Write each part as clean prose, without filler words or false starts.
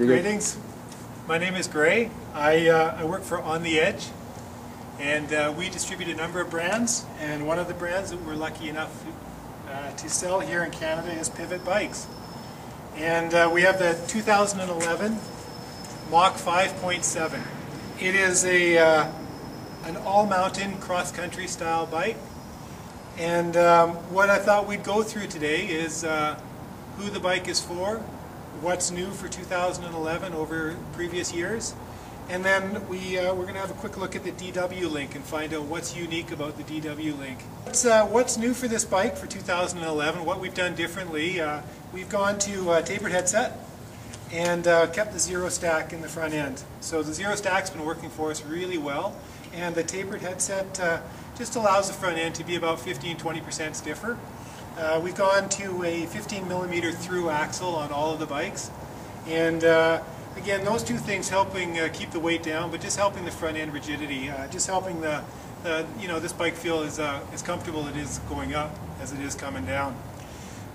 Greetings. My name is Gray. I work for On the Edge, and we distribute a number of brands, and one of the brands that we're lucky enough to sell here in Canada is Pivot bikes. And we have the 2011 Mach 5.7. It is an all-mountain cross-country style bike, and what I thought we'd go through today is who the bike is for, what's new for 2011 over previous years, and then we're going to have a quick look at the DW link and find out what's unique about the DW link. What's new for this bike for 2011, what we've done differently. We've gone to a tapered headset and kept the zero stack in the front end. So the zero stack's been working for us really well, and the tapered headset just allows the front end to be about 15–20% stiffer. We've gone to a 15mm through axle on all of the bikes, and again, those two things helping keep the weight down, but just helping the front end rigidity, just helping this bike feel as comfortable it is going up as it is coming down.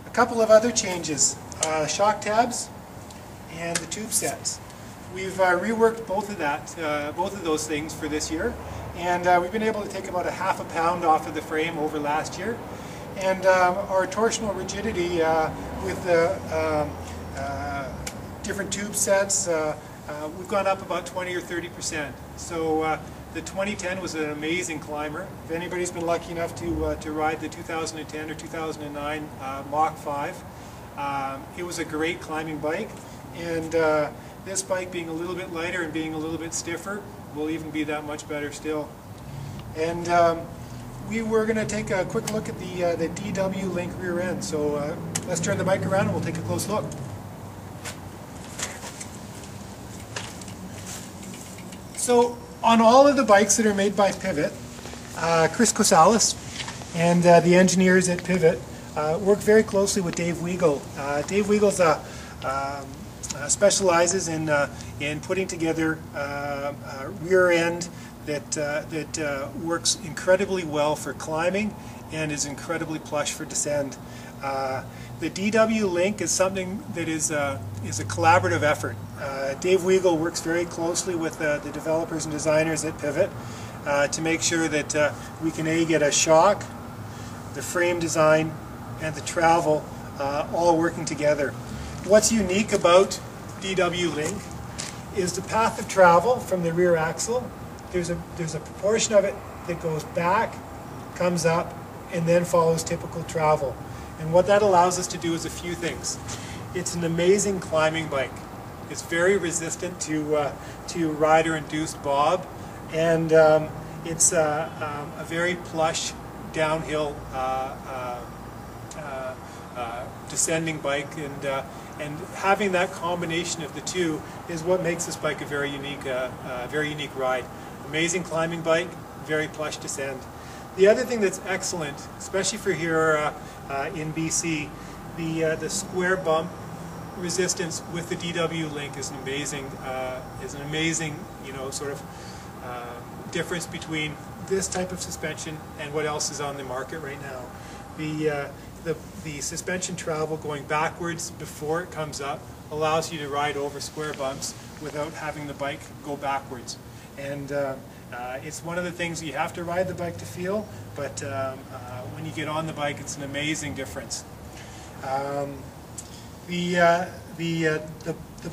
A couple of other changes: shock tabs and the tube sets. We've reworked both of those things for this year, and we've been able to take about ½ a pound off of the frame over last year. And our torsional rigidity with the different tube sets, we've gone up about 20 or 30%. So the 2010 was an amazing climber. If anybody's been lucky enough to ride the 2010 or 2009 Mach 5, it was a great climbing bike. And this bike, being a little bit lighter and being a little bit stiffer, will even be that much better still. And we were going to take a quick look at the DW link rear end. So let's turn the bike around and we'll take a close look. So on all of the bikes that are made by Pivot, Chris Kosalis and the engineers at Pivot work very closely with Dave Weigel. Dave Weigel's specializes in putting together a rear end that works incredibly well for climbing and is incredibly plush for descent. The DW link is something that is a collaborative effort. Dave Weigel works very closely with the developers and designers at Pivot to make sure that we can get a shock, the frame design, and the travel all working together. What's unique about DW link is the path of travel from the rear axle. There's a proportion of it that goes back, comes up, and then follows typical travel. And what that allows us to do is a few things. It's an amazing climbing bike. It's very resistant to rider-induced bob, and it's a very plush downhill descending bike, and having that combination of the two is what makes this bike a very unique ride. Amazing climbing bike, very plush descent. The other thing that's excellent, especially for here in BC, the square bump resistance with the DW link is an amazing sort of difference between this type of suspension and what else is on the market right now. The suspension travel going backwards before it comes up allows you to ride over square bumps without having the bike go backwards. And it's one of the things you have to ride the bike to feel, but when you get on the bike, it's an amazing difference. The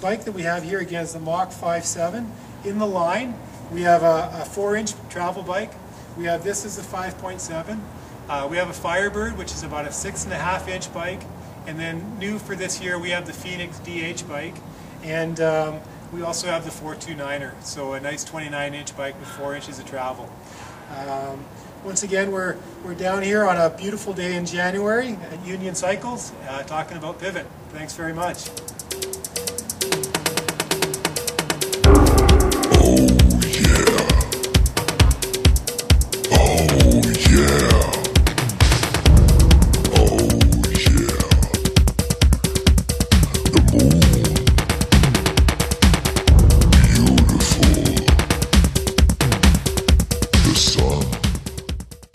bike that we have here, again, is the Mach 5.7. In the line, we have a 4-inch travel bike. This is a 5.7. We have a Firebird, which is about a 6.5-inch bike. And then new for this year, we have the Phoenix DH bike. And we also have the 429er, so a nice 29-inch bike with 4 inches of travel. Once again, we're down here on a beautiful day in January at Union Cycles, talking about Pivot. Thanks very much.